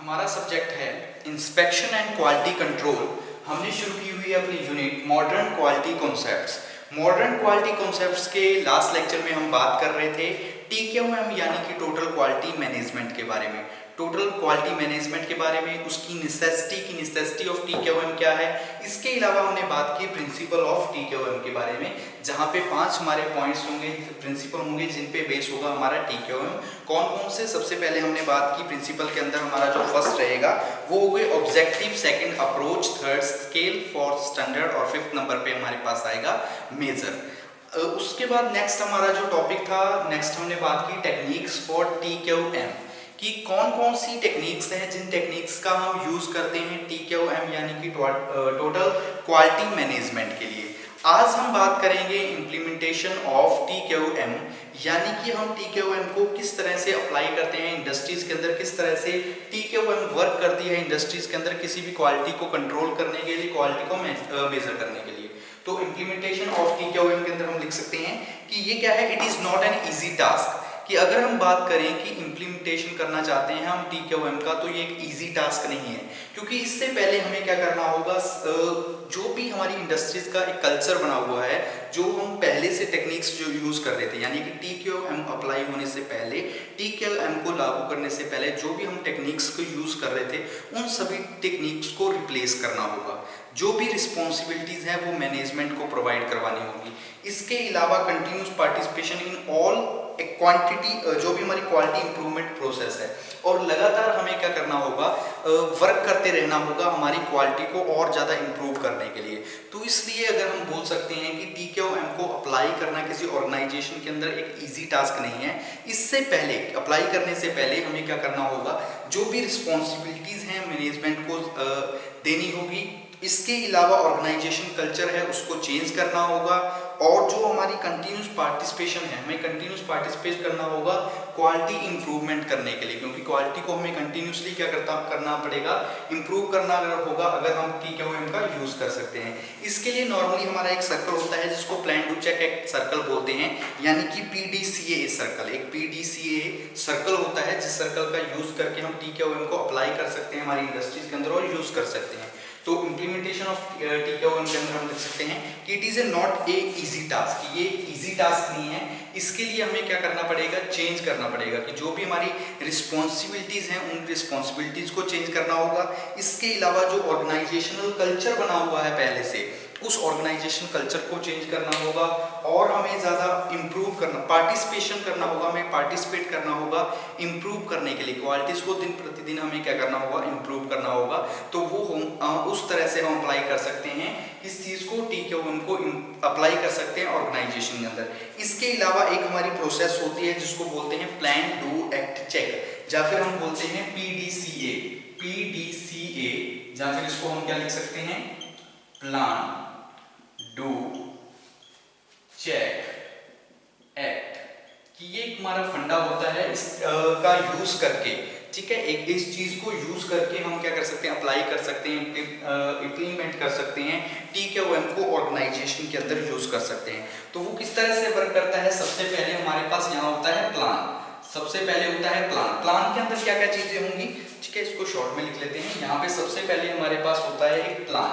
हमारा सब्जेक्ट है inspection and quality control. हमने शुरू की हुई है अपनी unit modern quality concepts. Modern quality concepts के लास्ट लेक्चर में हम बात कर रहे थे TQM यानी कि टोटल क्वालिटी मैनेजमेंट के बारे में। टोटल क्वालिटी मैनेजमेंट के बारे में, उसकी नेसेसिटी ऑफ TQM क्या है। इसके अलावा हमने बात की प्रिंसिपल ऑफ TQM के बारे में, जहाँ पे 5 हमारे पॉइंट्स होंगे, प्रिंसिपल होंगे जिन पे बेस होगा हमारा TQM। कौन कौन से? सबसे पहले हमने बात की प्रिंसिपल के अंदर हमारा जो फर्स्ट रहेगा वो हो गए objective, second approach, third scale, fourth standard और फिफ्थ नंबर पे हमारे पास आएगा मेजर। उसके बाद नेक्स्ट हमारा जो टॉपिक था, नेक्स्ट हमने बात की टेक्निक्स फॉर TQM कि कौन कौन सी टेक्निक्स हैं जिन टेक्निक्स का हम यूज करते हैं TQM यानी कि टोटल क्वालिटी मैनेजमेंट के लिए। आज हम बात करेंगे इम्प्लीमेंटेशन ऑफ TQM यानी कि हम TQM को किस तरह से अप्लाई करते हैं इंडस्ट्रीज के अंदर, किस तरह से TQM वर्क करती है इंडस्ट्रीज के अंदर किसी भी क्वालिटी को कंट्रोल करने के लिए, क्वालिटी को मेजर करने के लिए। तो इम्प्लीमेंटेशन ऑफ TQM के अंदर हम लिख सकते हैं कि ये क्या है, it is not an easy task. कि अगर हम बात करें कि इम्प्लीमेंटेशन करना चाहते हैं हम TQM का, तो ये एक इजी टास्क नहीं है, क्योंकि इससे पहले हमें क्या करना होगा, जो भी हमारी इंडस्ट्रीज का एक कल्चर बना हुआ है, जो हम पहले से टेक्निक्स जो यूज कर रहे थे, यानी कि TQM अप्लाई होने से पहले, TQM को लागू करने से पहले जो भी हम टेक्निक्स को यूज कर रहे थे, उन सभी टेक्निक्स को रिप्लेस करना होगा। जो भी रिस्पॉन्सिबिलिटीज हैं वो मैनेजमेंट को प्रोवाइड करवानी होगी। इसके अलावा continuous participation in all quantity, जो भी हमारी क्वालिटी इंप्रूवमेंट प्रोसेस है, और लगातार हमें क्या करना होगा, वर्क करते रहना होगा हमारी क्वालिटी को और ज़्यादा इंप्रूव करने के लिए। तो इसलिए अगर हम बोल सकते हैं कि TQM को अप्लाई करना किसी ऑर्गेनाइजेशन के अंदर एक इजी टास्क नहीं है। इससे पहले, अप्लाई करने से पहले हमें क्या करना होगा, जो भी रिस्पॉन्सिबिलिटीज़ हैं मैनेजमेंट को देनी होगी। इसके अलावा ऑर्गेनाइजेशन कल्चर है उसको चेंज करना होगा, और जो हमारी कंटिन्यूस पार्टिसिपेशन है, हमें कंटिन्यूस पार्टिसिपेट करना होगा क्वालिटी इंप्रूवमेंट करने के लिए, क्योंकि क्वालिटी को हमें कंटिन्यूसली क्या करना पड़ेगा, इंप्रूव करना होगा अगर हम TQM का यूज कर सकते हैं। इसके लिए नॉर्मली हमारा एक सर्कल होता है जिसको प्लान डू चेक एक सर्कल बोलते हैं, यानी कि PDCA सर्कल। एक PDCA सर्कल होता है जिस सर्कल का यूज करके हम TQM को अप्लाई कर सकते हैं हमारी इंडस्ट्रीज के अंदर और यूज कर सकते हैं। तो इम्प्लीमेंटेशन ऑफ TQM के अंदर हम लिख सकते हैं कि it is a not a easy task, ये इजी टास्क नहीं है। इसके लिए हमें क्या करना पड़ेगा, चेंज करना पड़ेगा कि जो भी हमारी रिस्पॉन्सिबिलिटीज हैं उन रिस्पॉन्सिबिलिटीज को चेंज करना होगा। इसके अलावा जो ऑर्गेनाइजेशनल कल्चर बना हुआ है पहले से, उस ऑर्गेनाइजेशन कल्चर को चेंज करना होगा, और हमें ज़्यादा इम्प्रूव करना, पार्टिसिपेशन करना होगा, हमें पार्टिसिपेट करना होगा इम्प्रूव करने के लिए। क्वालिटीज़ को दिन प्रतिदिन हमें क्या करना होगा, इम्प्रूव करना होगा। तो वो हम उस तरह से हम अप्लाई कर सकते हैं इस चीज़ को, TQM को अप्लाई कर सकते हैं ऑर्गेनाइजेशन के अंदर। इसके अलावा एक हमारी प्रोसेस होती है जिसको बोलते हैं प्लान डू एक्ट चेक, या फिर हम बोलते हैं PDCA, या फिर इसको हम क्या लिख सकते हैं, प्लान डू चेक एक्ट। कि ये हमारा फंडा होता है, इसका यूज करके, ठीक है, एक इस चीज को यूज करके हम क्या कर सकते हैं, अप्लाई कर सकते हैं, इम्प्लीमेंट कर सकते हैं, TQM को ऑर्गेनाइजेशन के अंदर यूज कर सकते हैं। तो वो किस तरह से वर्क करता है, सबसे पहले हमारे पास यहाँ होता है प्लान। सबसे पहले होता है प्लान। प्लान के अंदर क्या क्या चीजें होंगी, ठीक है, इसको शॉर्ट में लिख लेते हैं। यहाँ पे सबसे पहले हमारे पास होता है एक प्लान।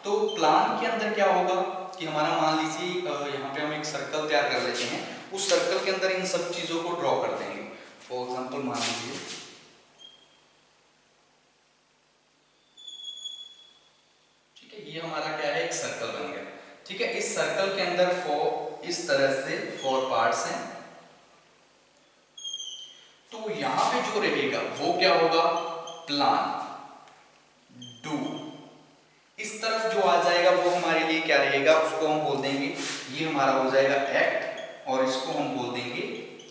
तो प्लान के अंदर क्या होगा कि हमारा, मान लीजिए यहाँ पे हम एक सर्कल तैयार कर लेते हैं, उस सर्कल के अंदर इन सब चीजों को ड्रॉ कर देंगे। फॉर एग्जांपल मान लीजिए, ठीक है, ये हमारा क्या है, एक सर्कल बन गया। ठीक है, इस सर्कल के अंदर इस तरह से 4 पार्ट्स हैं। तो यहां पे जो रहेगा वो क्या होगा, प्लान डू। इस तरफ जो आ जाएगा वो हमारे लिए क्या रहेगा, उसको हम बोल देंगे, ये हमारा हो जाएगा एक्ट, और इसको हम बोल देंगे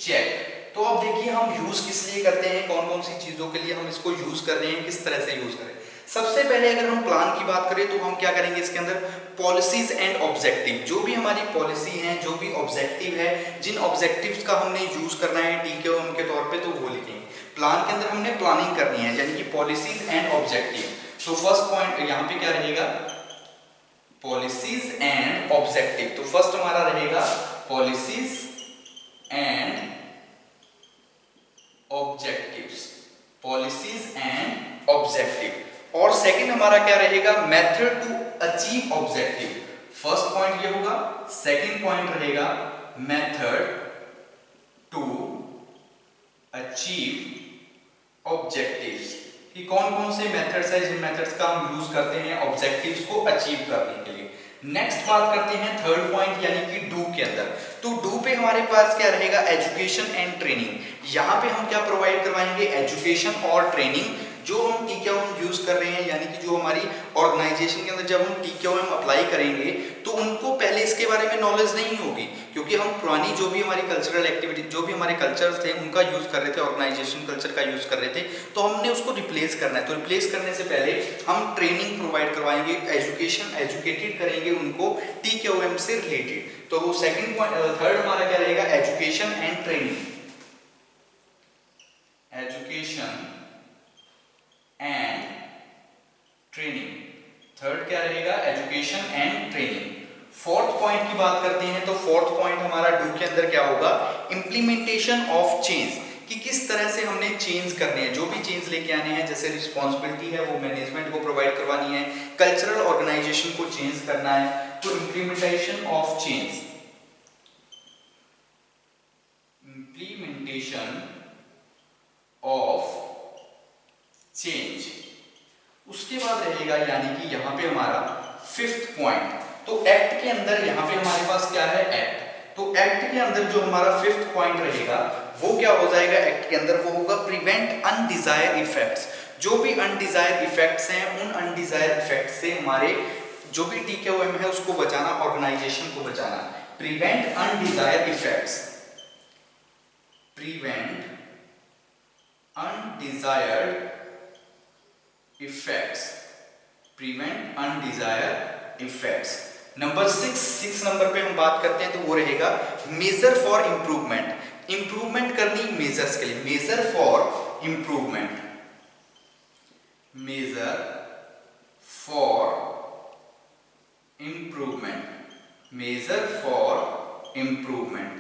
चेक। तो अब देखिए हम यूज किस लिए करते हैं, कौन कौन सी चीजों के लिए हम इसको यूज कर रहे हैं, किस तरह से यूज करें। सबसे पहले अगर हम प्लान की बात करें तो हम क्या करेंगे, इसके अंदर पॉलिसीज एंड ऑब्जेक्टिव, जो भी हमारी पॉलिसी है, जो भी ऑब्जेक्टिव है, जिन ऑब्जेक्टिव्स का हमने यूज करना है TQM के तौर पे, तो वो लिखेंगे। प्लान के अंदर हमने प्लानिंग करनी है, यानी कि पॉलिसीज एंड ऑब्जेक्टिव। तो फर्स्ट पॉइंट यहाँ पे क्या रहेगा, पॉलिसीज एंड ऑब्जेक्टिव। तो फर्स्ट हमारा रहेगा policies and objectives, policies and objective. और सेकंड हमारा क्या रहेगा, method to achieve objective. First point ये होगा, सेकंड पॉइंट रहेगा मेथड टू अचीव ऑब्जेक्टिव्स, कि कौन कौन से मेथड्स है जिन मेथड्स का हम यूज करते हैं ऑब्जेक्टिव्स को अचीव करने के लिए। नेक्स्ट बात करते हैं थर्ड पॉइंट यानी कि डू के अंदर। तो डू पे हमारे पास क्या रहेगा, एजुकेशन एंड ट्रेनिंग। यहाँ पे हम क्या प्रोवाइड करवाएंगे, एजुकेशन और ट्रेनिंग। जो हम टीकेओएम यूज कर रहे हैं यानी कि जो हमारी ऑर्गेनाइजेशन के अंदर जब हम टीकेओएम अप्लाई करेंगे तो उनको पहले इसके बारे में नॉलेज नहीं होगी, क्योंकि हम पुरानी जो भी हमारी कल्चरल एक्टिविटी, जो भी हमारे कल्चर्स थे उनका यूज कर रहे थे, ऑर्गेनाइजेशन कल्चर का यूज कर रहे थे, तो हमने उसको रिप्लेस करना है। तो रिप्लेस करने से पहले हम ट्रेनिंग प्रोवाइड करवाएंगे, एजुकेटेड करेंगे उनको टीकेओएम से रिलेटेड। तो सेकंड पॉइंट, थर्ड हमारा क्या रहेगा, education and training. Education and training, third क्या रहेगा, education and training. Fourth point की बात करते हैं तो फोर्थ पॉइंट हमारा डू के अंदर क्या होगा, इंप्लीमेंटेशन ऑफ चेंज, कि किस तरह से हमने चेंज करने हैं, जो भी चेंज लेके आने हैं, जैसे रिस्पॉन्सिबिलिटी है वो मैनेजमेंट को प्रोवाइड करवानी है, कल्चरल ऑर्गेनाइजेशन को चेंज करना है, तो implementation of change, implementation of change. उसके बाद रहेगा यानी कि यहाँ पे हमारा फिफ्थ पॉइंट, तो एक्ट के अंदर यहाँ पे हमारे पास क्या है, एक्ट। तो एक्ट के अंदर जो हमारा फिफ्थ पॉइंट रहेगा वो क्या हो जाएगा एक्ट के अंदर, वो होगा प्रिवेंट अनडिजायर्ड इफेक्ट्स। जो भी अनडिजायर्ड इफेक्ट्स हैं उन अनडिजायर्ड इफेक्ट्स से हमारे जो भी टीकेओएम है उसको बचाना, ऑर्गेनाइजेशन को बचाना। Prevent undesired effects, prevent undesired effects, prevent undesired effects. Number 6 number पे हम बात करते हैं तो वो रहेगा मेजर फॉर इंप्रूवमेंट। इंप्रूवमेंट करनी मेजर्स के लिए, measure for improvement, measure for improvement, measure for improvement,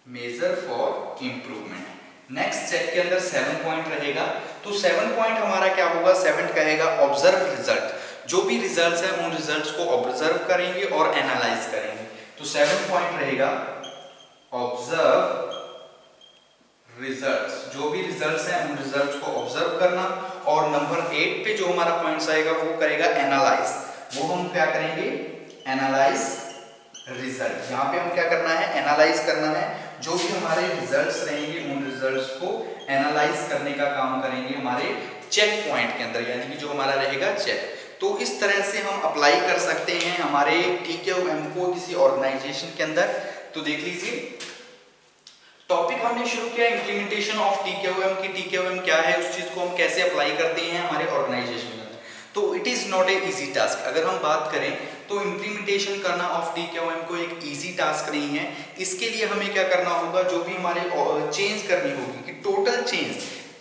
measure for improvement. Next check के अंदर 7 पॉइंट रहेगा, तो 7 पॉइंट हमारा क्या होगा, 7 कहेगा ऑब्जर्व रिजल्ट। जो भी रिजल्ट्स हैं उन रिजल्ट्स को ऑब्जर्व करेंगे और एनालाइज करेंगे। तो 7 पॉइंट रहेगा ऑब्जर्व रिजल्ट्स, जो भी रिजल्ट्स हैं उन रिजल्ट्स को ऑब्जर्व करना। और नंबर 8 पे जो हमारा पॉइंट्स आएगा वो करेगा एनालाइज। वो हम क्या करेंगे, एनालाइज रिजल्ट। यहाँ पे हम क्या करना है, एनालाइज करना है। जो भी हमारे रिजल्ट्स रहेंगे उन रिजल्ट्स को एनालाइज करने का काम करेंगे हमारे चेक पॉइंट के अंदर, यानी कि जो हमारा रहेगा चेक। तो इस तरह से हम अप्लाई कर सकते हैं हमारे टीकेओएम को किसी ऑर्गेनाइजेशन के अंदर। तो देख लीजिए टॉपिक हमने शुरू किया इंप्लीमेंटेशन ऑफ टीकेओएम की, टीकेओएम क्या है, उस चीज को हम कैसे अप्लाई करते हैं हमारे ऑर्गेनाइजेशन में। तो it is not a easy task. अगर हम बात करें तो इम्प्लीमेंटेशन करना ऑफ टीकेओएम को एक इजी टास्क नहीं है। इसके लिए हमें क्या करना होगा, जो भी हमारे चेंज करनी होगी कि टोटल चेंज,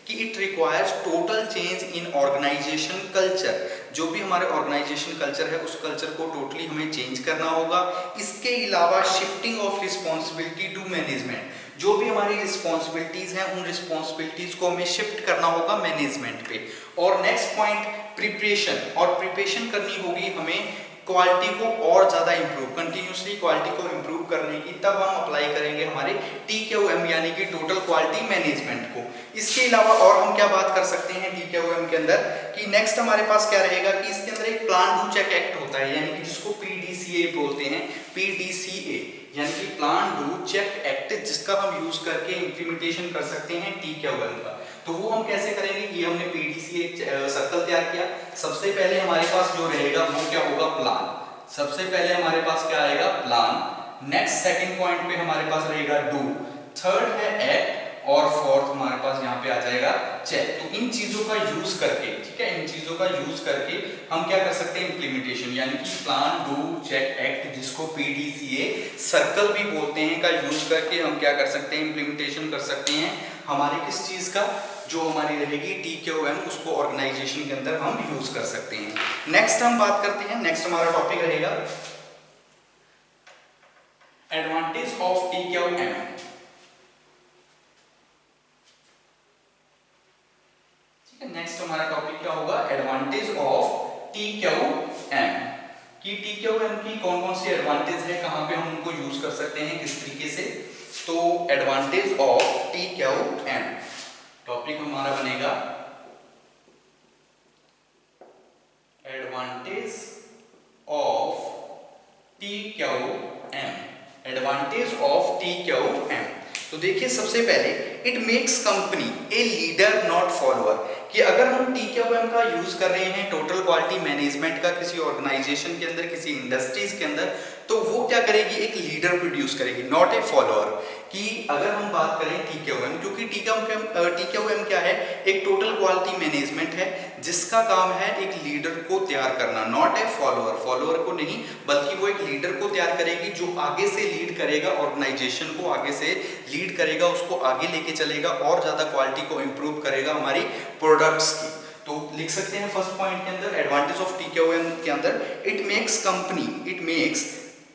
कि it requires total change in organisation culture. जो भी हमारे ऑर्गेनाइजेशन कल्चर है उस कल्चर को टोटली हमें चेंज करना होगा। इसके अलावा shifting of responsibility to management, जो भी हमारी रिस्पॉन्सिबिलिटीज हैं उन रिस्पॉन्सिबिलिटीज को हमें शिफ्ट करना होगा मैनेजमेंट पे। और नेक्स्ट पॉइंट प्रिपरेशन, और प्रिपरेशन करनी होगी हमें क्वालिटी को और ज़्यादा इंप्रूव, कंटिन्यूसली क्वालिटी को इंप्रूव करने की। तब हम अप्लाई करेंगे हमारे टीकेओएम यानी कि टोटल क्वालिटी मैनेजमेंट को। इसके अलावा और हम क्या बात कर सकते हैं टीकेओएम के अंदर, कि नेक्स्ट हमारे पास क्या रहेगा कि इसके अंदर एक प्लान डू चेक एक्ट होता है, यानी कि जिसको पीडीसीए बोलते हैं, पीडीसीए यानी कि प्लान डू चेक एक्ट, जिसका हम यूज करके इंप्लीमेंटेशन कर सकते हैं टीकेओएम का। तो वो हम कैसे करेंगे, ये हमने पीडीसीए सर्कल तैयार किया। सबसे पहले हमारे पास जो रहेगा वो क्या होगा, प्लान। सबसे पहले हमारे पास क्या आएगा, प्लान। नेक्स्ट सेकंड पॉइंट पे हमारे पास रहेगा डू, थर्ड है एक्ट, और फोर्थ हमारे पास यहाँ पे आ जाएगा चेक। तो इन चीजों का यूज करके, ठीक है, इन चीजों का यूज करके हम क्या कर सकते हैं, इंप्लीमेंटेशन यानी कि प्लान डू चेक एक्ट, जिसको पीडीसीए सर्कल भी बोलते हैं, का यूज करके हम क्या कर सकते हैं, इंप्लीमेंटेशन कर सकते हैं हमारी किस चीज का, जो हमारी रहेगी टीकेओएम, उसको ऑर्गेनाइजेशन के अंदर हम यूज कर सकते हैं। नेक्स्ट हम बात करते हैं, नेक्स्ट हमारा टॉपिक रहेगा एडवांटेज ऑफ टीकेओएम। नेक्स्ट हमारा टॉपिक क्या होगा, TQM कि TQM की कौन कौन सी एडवांटेज है, कहाँ पे हम उनको यूज कर सकते हैं, किस तरीके से। तो एडवांटेज ऑफ TQM टॉपिक हमारा बनेगा advantage of TQM, advantage of TQM। तो देखिए सबसे पहले it makes company a leader not follower, कि अगर हम TQM का यूज कर रहे हैं टोटल क्वालिटी मैनेजमेंट का किसी ऑर्गेनाइजेशन के अंदर, किसी इंडस्ट्रीज के अंदर, तो वो क्या करेगी, एक लीडर प्रोड्यूस करेगी, नॉट ए फॉलोअर। कि अगर हम बात करें TQM, क्योंकि TQM क्या है, एक टोटल क्वालिटी मैनेजमेंट है जिसका काम है एक लीडर को तैयार करना, नॉट ए फॉलोअर, फॉलोअर को नहीं, बल्कि वो एक लीडर को तैयार करेगी जो आगे से लीड करेगा, ऑर्गेनाइजेशन को आगे से लीड करेगा, उसको आगे लेके चलेगा और ज्यादा क्वालिटी को इंप्रूव करेगा हमारी प्रोडक्ट्स की। तो लिख सकते हैं फर्स्ट पॉइंट के अंदर एडवांटेज ऑफ TQM के अंदर, it makes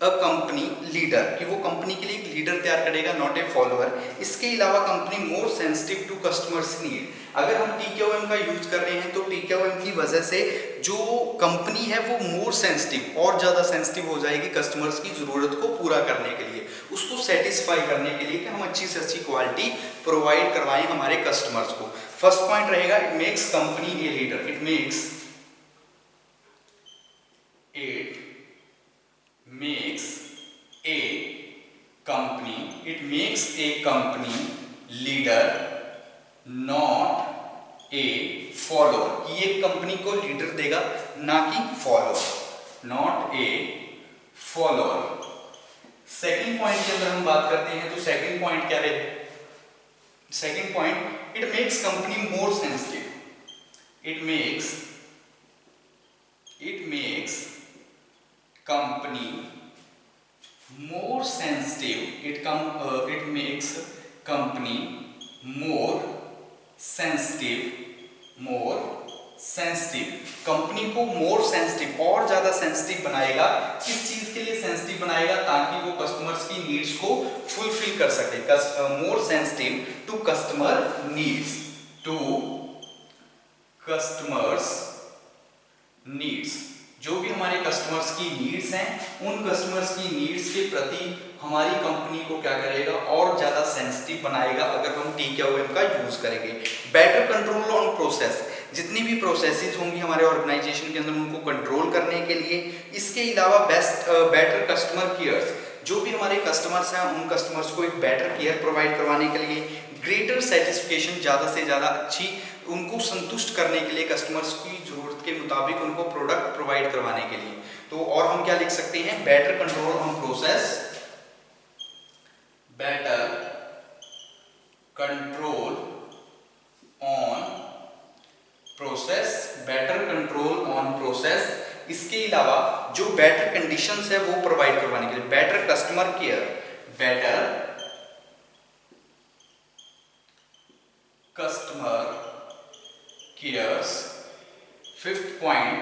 a company leader, कि वो कंपनी के लिए एक लीडर तैयार करेगा, नॉट ए फॉलोअर। इसके अलावा company more sensitive to customers need, अगर हम TQM का यूज कर रहे हैं तो TQM की वजह से जो कंपनी है वो मोर सेंसिटिव, और ज्यादा सेंसिटिव हो जाएगी कस्टमर्स की जरूरत को पूरा करने के लिए, उसको सेटिस्फाई करने के लिए कि हम अच्छी से अच्छी क्वालिटी प्रोवाइड करवाएं हमारे कस्टमर्स को। फर्स्ट पॉइंट रहेगा it makes company a leader, it makes a company leader not a follower, कि ये कंपनी को लीडर देगा ना कि follower, not a follower. Second point के अंदर हम बात करते हैं तो सेकंड पॉइंट क्या है, second point it makes company more sensitive, it makes company more sensitive, it makes company more sensitive, company को मोर सेंसिटिव, और ज्यादा सेंसिटिव बनाएगा। किस चीज के लिए सेंसिटिव बनाएगा, ताकि वो कस्टमर्स की नीड्स को फुलफिल कर सके, more sensitive to customer needs, to customers needs, जो भी हमारे कस्टमर्स की नीड्स हैं उन कस्टमर्स की नीड्स के प्रति हमारी कंपनी को क्या करेगा, और ज्यादा सेंसिटिव बनाएगा अगर हम TQM का यूज करेंगे। बेटर कंट्रोल ऑन प्रोसेस, जितनी भी प्रोसेसेस होंगी हमारे ऑर्गेनाइजेशन के अंदर उनको कंट्रोल करने के लिए। इसके अलावा बेटर कस्टमर केयर्स, जो भी हमारे कस्टमर्स हैं उन कस्टमर्स को एक बेटर केयर प्रोवाइड करवाने के लिए। ग्रेटर सेटिस्फिकेशन, ज़्यादा से ज़्यादा अच्छी उनको संतुष्ट करने के लिए, कस्टमर्स की ज़रूरत के मुताबिक उनको प्रोडक्ट प्रोवाइड करवाने के लिए। तो और हम क्या लिख सकते हैं, better control on process, better control on process, better control on process. इसके अलावा जो बेटर कंडीशंस है वो प्रोवाइड करवाने के लिए, better customer care, better customer cares. Fifth point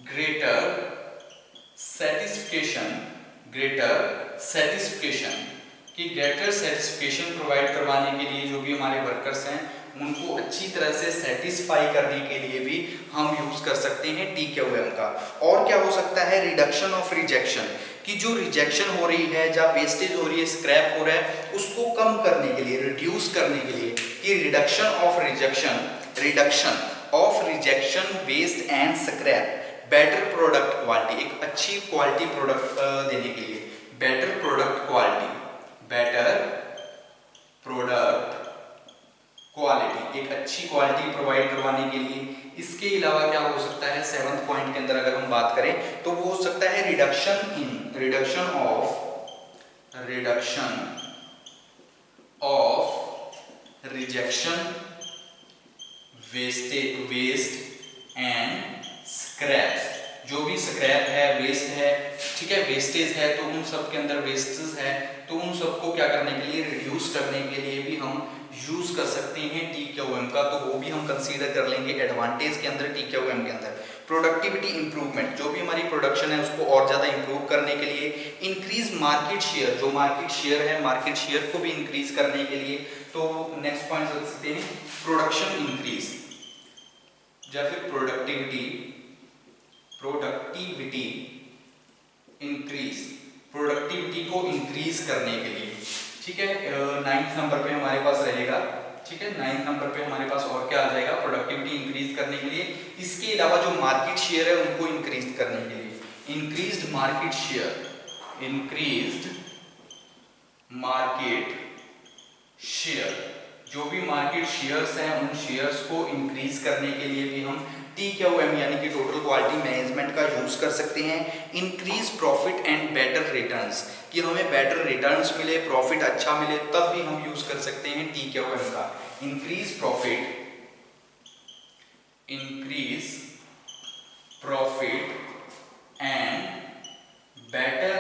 greater satisfaction, कि ग्रेटर सेटिस्फिकेशन प्रोवाइड करवाने के लिए जो भी हमारे वर्कर्स हैं उनको अच्छी तरह से सेटिस्फाई करने के लिए भी हम यूज कर सकते हैं TQM का। और क्या हो सकता है, रिडक्शन ऑफ रिजेक्शन, कि जो रिजेक्शन हो रही है, जहाँ वेस्टेज हो रही है, स्क्रैप हो रहा है, उसको कम करने के लिए, रिड्यूस करने के लिए, कि reduction of rejection waste and scrap. Better product quality, एक अच्छी क्वालिटी प्रोडक्ट देने के लिए, बेटर प्रोडक्ट क्वालिटी, एक अच्छी क्वालिटी प्रोवाइड करवाने के लिए। इसके अलावा क्या हो सकता है, सेवंथ पॉइंट के अंदर अगर हम बात करें तो वो हो सकता है reduction of rejection, waste and scrap, जो भी स्क्रैप है, वेस्ट है, ठीक है, वेस्टेज है, तो उन सब के अंदर वेस्टेज है, तो उन सबको क्या करने के लिए, रिड्यूस करने के लिए भी हम यूज कर सकते हैं TQM का। तो वो भी हम कंसीडर कर लेंगे एडवांटेज के अंदर, TQM के अंदर। प्रोडक्टिविटी इंप्रूवमेंट, जो भी हमारी प्रोडक्शन है उसको और ज़्यादा इंप्रूव करने के लिए। इंक्रीज मार्केट शेयर, जो मार्केट शेयर है, मार्केट शेयर को भी इंक्रीज करने के लिए। तो नेक्स्ट पॉइंट रख सकते हैं प्रोडक्शन इंक्रीज या फिर प्रोडक्टिविटी प्रोडक्टिविटी को इंक्रीज करने के लिए। ठीक है, 9th नंबर पे हमारे पास रहेगा। ठीक है, 9th नंबर पे हमारे पास और क्या आ जाएगा, प्रोडक्टिविटी इंक्रीज करने के लिए। इसके अलावा जो मार्केट शेयर है उनको इंक्रीज करने के लिए, इंक्रीज्ड मार्केट शेयर, जो भी मार्केट शेयर्स हैं उन शेयर्स को इंक्रीज करने के लिए भी हम TQM यानी कि टोटल क्वालिटी मैनेजमेंट का यूज कर सकते हैं। Increase profit and better returns, कि हमें बेटर रिटर्न्स मिले, प्रॉफिट अच्छा मिले, तब भी हम यूज कर सकते हैं TQM का। Increase profit and better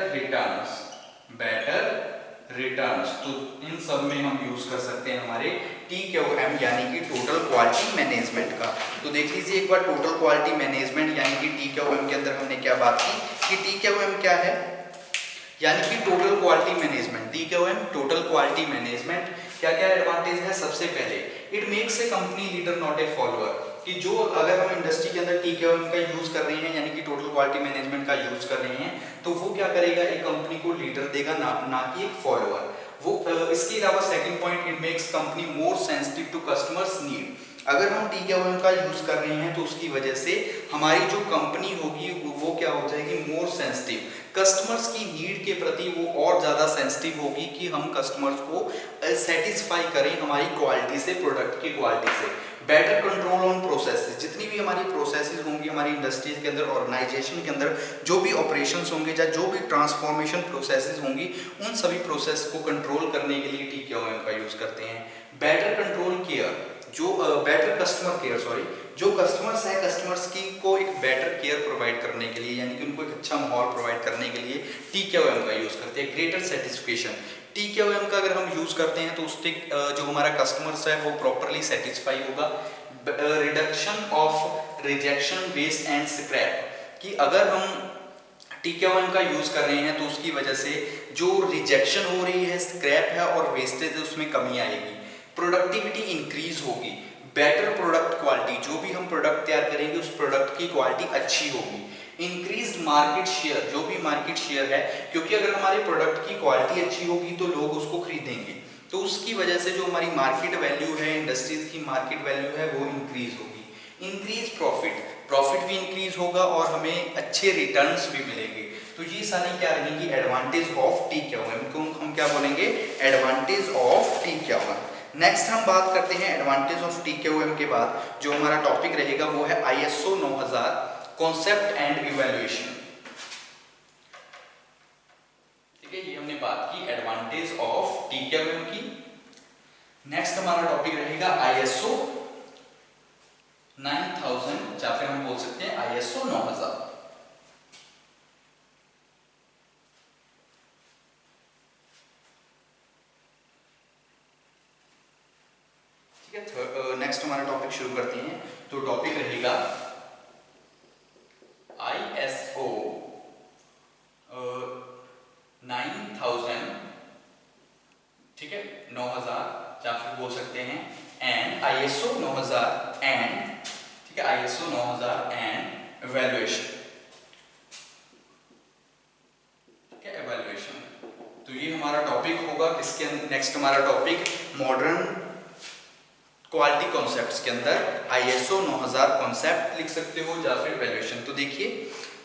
returns, तो इन सब में हम यूज कर सकते हैं हमारे TQM यानी कि टोटल क्वालिटी मैनेजमेंट का। तो देख लीजिए एक बार टोटल क्वालिटी मैनेजमेंट यानी कि TQM के अंदर हमने क्या बात की कि TQM क्या है, यानी कि total quality management. TQM total quality management क्या क्या एडवांटेज है। सबसे पहले it makes a company leader not a follower, कि जो अगर हम इंडस्ट्री के अंदर TQM का यूज कर रहे हैं यानी कि टोटल क्वालिटी मैनेजमेंट का यूज कर रहे हैं, तो वो क्या करेगा, एक कंपनी को लीडर देगा, ना कि एक फॉलोअर। वो इसके अलावा second point, it makes company more sensitive to customers need. अगर हम TQM का यूज कर रहे हैं तो उसकी वजह से हमारी जो कंपनी होगी वो क्या हो जाएगी, मोर सेंसिटिव, कस्टमर्स की नीड के प्रति वो और ज़्यादा सेंसिटिव होगी कि हम कस्टमर्स को सेटिस्फाई करें हमारी क्वालिटी से, प्रोडक्ट की क्वालिटी से। बेटर कंट्रोल ऑन प्रोसेसेस, जितनी भी हमारी प्रोसेसेस होंगी हमारी इंडस्ट्रीज के अंदर, ऑर्गेनाइजेशन के अंदर जो भी ऑपरेशंस होंगे या जो भी ट्रांसफॉर्मेशन प्रोसेसेस होंगी, उन सभी प्रोसेस को कंट्रोल करने के लिए TQM का यूज करते हैं। बेटर कंट्रोल केयर, जो बेटर कस्टमर केयर जो कस्टमर्स हैं, कस्टमर्स की को एक बेटर केयर प्रोवाइड करने के लिए यानी कि उनको एक अच्छा माहौल प्रोवाइड करने के लिए TQM का यूज करते हैं। ग्रेटर सेटिस्फेक्शन, TQM का अगर हम यूज करते हैं तो उससे जो हमारा कस्टमर्स है वो प्रॉपरली सेटिस्फाई होगा। Reduction of rejection, waste and scrap, कि अगर हम TQM का यूज कर रहे हैं तो उसकी वजह से जो रिजेक्शन हो रही है, स्क्रैप है और वेस्टेज है, उसमें कमी आएगी। प्रोडक्टिविटी इंक्रीज होगी। बेटर प्रोडक्ट क्वालिटी, जो भी हम प्रोडक्ट तैयार करेंगे उस प्रोडक्ट की क्वालिटी अच्छी होगी। इंक्रीज मार्केट शेयर, जो भी मार्केट शेयर है, क्योंकि अगर हमारे प्रोडक्ट की क्वालिटी अच्छी होगी तो लोग उसको खरीदेंगे, तो उसकी वजह से जो हमारी मार्केट वैल्यू है, इंडस्ट्रीज की मार्केट वैल्यू है, वो इंक्रीज होगी। इंक्रीज प्रॉफिट भी इंक्रीज होगा और हमें अच्छे रिटर्न्स भी मिलेंगे। तो ये सारी क्या रहेंगी, एडवांटेज ऑफ TQM को हम क्या बोलेंगे, एडवांटेज ऑफ TQM। नेक्स्ट हम बात करते हैं एडवांटेज ऑफ TQM के बाद जो हमारा टॉपिक रहेगा वो है ISO 9000 कॉन्सेप्ट एंड इवैल्यूएशन। ठीक है, ये हमने बात की एडवांटेज ऑफ TQM की। नेक्स्ट हमारा टॉपिक रहेगा ISO 9000 या फिर हम बोल सकते हैं ISO 9000। नेक्स्ट हमारा टॉपिक शुरू करते हैं। तो टॉपिक रहेगा ISO 9000, ठीक है, 9000 या फिर बोल सकते हैं एंड ISO 9000 एंड, ठीक है, ISO 9000 एंड इवैल्यूएशन, ठीक है, इवैल्यूएशन। तो ये हमारा टॉपिक होगा। इसके नेक्स्ट हमारा टॉपिक मॉडर्न क्वालिटी कॉन्सेप्ट्स के अंदर ISO 9000 कॉन्सेप्ट लिख सकते हो या फिर वैल्यूएशन। तो देखिए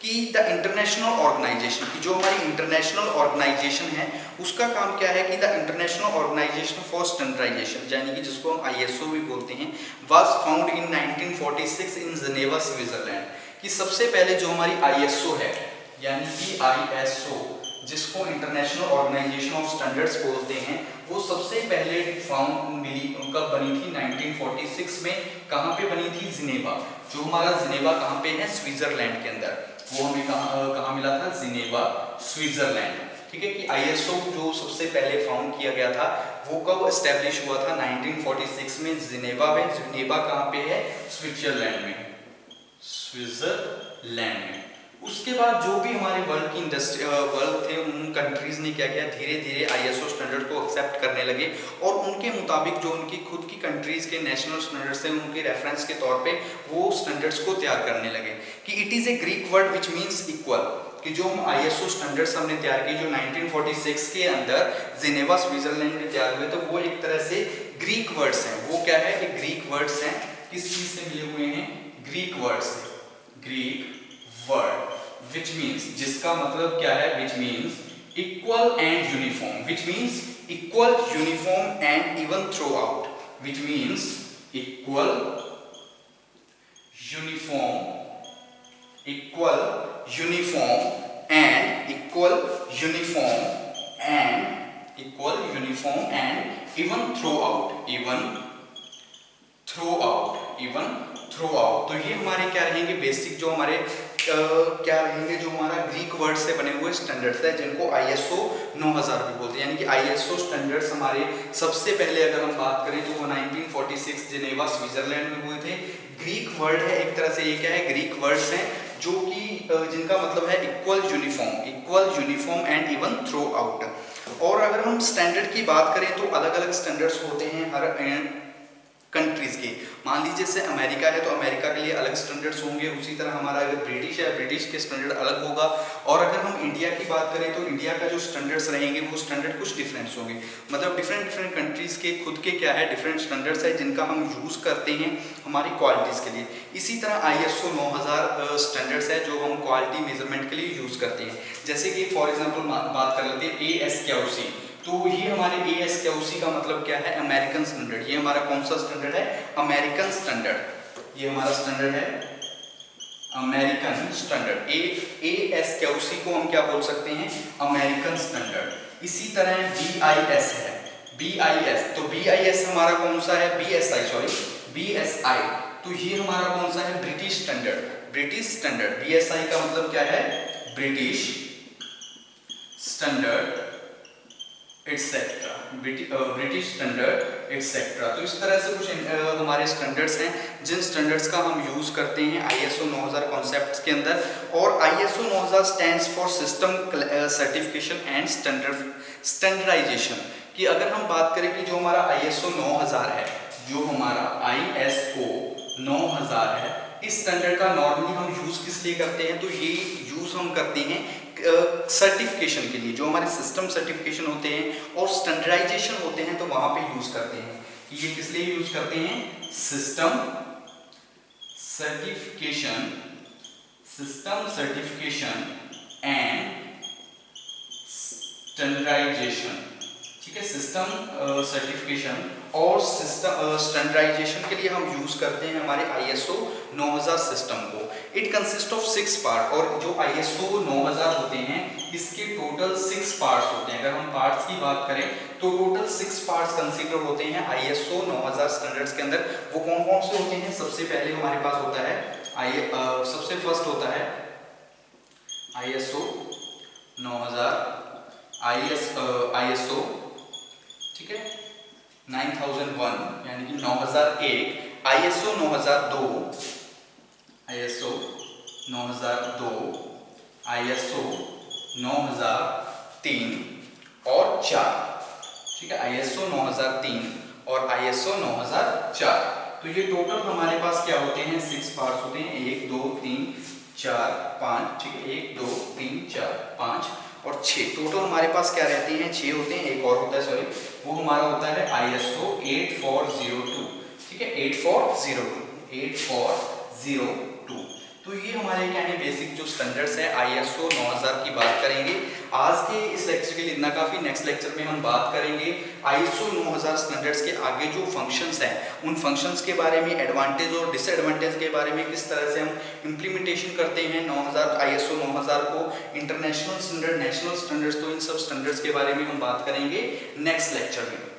कि द इंटरनेशनल ऑर्गेनाइजेशन, की जो हमारी इंटरनेशनल ऑर्गेनाइजेशन है उसका काम क्या है कि the international organization for standardization, यानी कि जिसको हम ISO भी बोलते हैं, was found in 1946 in Geneva, Switzerland. कि सबसे पहले जो हमारी ISO है यानी कि ISO, जिसको इंटरनेशनल ऑर्गेनाइजेशन ऑफ स्टैंडर्ड्स बोलते हैं, वो सबसे पहले फाउंड मिली, कब बनी थी, 1946 में। कहाँ पे बनी थी, जिनेवा। जो हमारा जिनेवा कहाँ पे है, स्विट्जरलैंड के अंदर। वो हमें कहाँ मिला था, जिनेवा, स्विट्जरलैंड। ठीक है, कि ISO जो सबसे पहले फाउंड किया गया था वो कब एस्टेब्लिश हुआ था, 1946 में, जिनेवा में। जिनेवा कहाँ पे है, स्विट्जरलैंड में, स्विट्जरलैंड में। उसके बाद जो भी हमारे वर्ल्ड की इंडस्ट्री वर्ल्ड थे उन कंट्रीज ने क्या किया, धीरे धीरे आईएसओ स्टैंडर्ड को एक्सेप्ट करने लगे और उनके मुताबिक जो उनकी खुद की कंट्रीज के नेशनल स्टैंडर्ड्स थे उनके रेफरेंस के तौर पे वो स्टैंडर्ड्स को तैयार करने लगे कि it is a Greek word which means equal, कि जो हम आईएसओ स्टैंडर्ड्स हमने तैयार किए जो 1946 के अंदर जिनेवा स्विट्जरलैंड में तैयार हुए, तो वो एक तरह से ग्रीक वर्ड्स हैं। वो क्या है कि ग्रीक वर्ड्स हैं, किस चीज से मिले हुए हैं, ग्रीक वर्ड से, ग्रीक वर्ड विच मीन्स, जिसका मतलब क्या है, which means equal and uniform, which means equal uniform and even through out, which means equal uniform, equal uniform and equal uniform and equal uniform and even through out, even through out, even through out. तो ये हमारे क्या रहेंगे basic जो हमारे क्या रहेंगे, जो हमारा ग्रीक वर्ड से बने हुए स्टैंडर्ड्स है जिनको आईएसओ 9000 भी बोलते हैं। यानी कि आईएसओ स्टैंडर्ड्स हमारे सबसे पहले अगर हम बात करें तो वो 1946 जिनेवा स्विट्जरलैंड में हुए थे। ग्रीक वर्ड है एक तरह से, ये क्या है, ग्रीक वर्ड्स हैं जो कि जिनका मतलब है equal uniform and even through out. और अगर हम स्टैंडर्ड की बात करें तो अलग अलग स्टैंडर्ड्स होते हैं हर कंट्रीज के। मान लीजिए जैसे अमेरिका है तो अमेरिका के लिए अलग स्टैंडर्ड्स होंगे, उसी तरह हमारा अगर ब्रिटिश है, ब्रिटिश के स्टैंडर्ड अलग होगा। और अगर हम इंडिया की बात करें तो इंडिया का जो स्टैंडर्ड्स रहेंगे वो स्टैंडर्ड कुछ डिफरेंस होंगे, मतलब डिफरेंट कंट्रीज के खुद के क्या है डिफरेंट स्टैंडर्ड्स है जिनका हम यूज़ करते हैं हमारी क्वालिटीज़ के लिए। इसी तरह आईएसओ 9000 स्टैंडर्ड्स है जो हम क्वालिटी मेजरमेंट के लिए यूज़ करते हैं। जैसे कि फॉर एग्जाम्पल बात कर लेते हैं ASQC, तो ये हमारे ASQC का मतलब क्या है, अमेरिकन स्टैंडर्ड। ये हमारा कौन सा स्टैंडर्ड है, अमेरिकन स्टैंडर्ड। ये हमारा स्टैंडर्ड है अमेरिकन स्टैंडर्ड। ASQC को हम क्या बोल सकते हैं, अमेरिकन स्टैंडर्ड। इसी तरह BIS है, BIS, तो BIS हमारा कौन सा है, BSI, तो ये हमारा कौन सा है, ब्रिटिश स्टैंडर्ड। BSI का मतलब क्या है, British standard etcetera, British standard etcetera. तो इस तरह से कुछ हमारे स्टैंडर्ड्स हैं जिन स्टैंडर्ड्स का हम यूज़ करते हैं आईएसओ 9000 कॉन्सेप्ट्स के अंदर। और ISO 9000 stands for system certification and standardisation की अगर हम बात करें कि जो हमारा आईएसओ 9000 है, जो हमारा आईएसओ 9000 है, इस स्टैंडर्ड का नॉर्मली हम यूज़ किस लिए करते हैं, तो ये यूज़ हम करते हैं सर्टिफिकेशन के लिए, जो हमारे सिस्टम सर्टिफिकेशन होते हैं और स्टैंडर्डाइजेशन होते हैं तो वहां पे यूज करते हैं। ये किस लिए यूज करते हैं, सिस्टम सर्टिफिकेशन एंड स्टैंडर्डाइजेशन, ठीक है। सिस्टम सर्टिफिकेशन और सिस्टम स्टैंडर्डाइजेशन के लिए हम यूज करते हैं हमारे आईएसओ 9000 सिस्टम को। इट कंसिस्ट ऑफ 6 पार्ट, और जो आईएसओ 9000 होते हैं इसके टोटल 6 पार्ट्स होते हैं। अगर हम पार्ट्स की बात करें तो टोटल 6 पार्ट्स कंसीडर होते हैं आईएसओ 9000 स्टैंडर्ड्स के अंदर। वो कौन कौन से होते हैं, सबसे पहले हमारे पास होता है सबसे फर्स्ट होता है आईएसओ 9000, आईएसओ ठीक है 9001 यानी कि 9001, आईएसओ 9002, आईएसओ 9003 और 4, ठीक है, आईएसओ 9003 और आईएसओ 9004। तो ये टोटल हमारे पास क्या होते हैं, 6 पार्ट्स होते हैं, 1 2 3 4 5, ठीक है, 1 2 3 4 5 और 6, टोटल हमारे पास क्या रहते हैं, 6 होते हैं। एक और होता है, सॉरी, वो हमारा होता है आईएसओ 8402, ठीक है, 8402। तो ये हमारे क्या है बेसिक जो स्टैंडर्ड्स है आईएसओ 9000 की बात करेंगे। आज के इस लेक्चर के लिए इतना काफ़ी। नेक्स्ट लेक्चर में हम बात करेंगे आईएसओ 9000 स्टैंडर्ड्स के आगे जो फंक्शंस हैं उन फंक्शंस के बारे में, एडवांटेज और डिसएडवांटेज के बारे में, किस तरह से हम इम्प्लीमेंटेशन करते हैं 9000 आईएसओ 9000 को, इंटरनेशनल स्टैंडर्ड, नेशनल स्टैंडर्ड्स, तो इन सब स्टैंडर्ड्स के बारे में हम बात करेंगे नेक्स्ट लेक्चर में।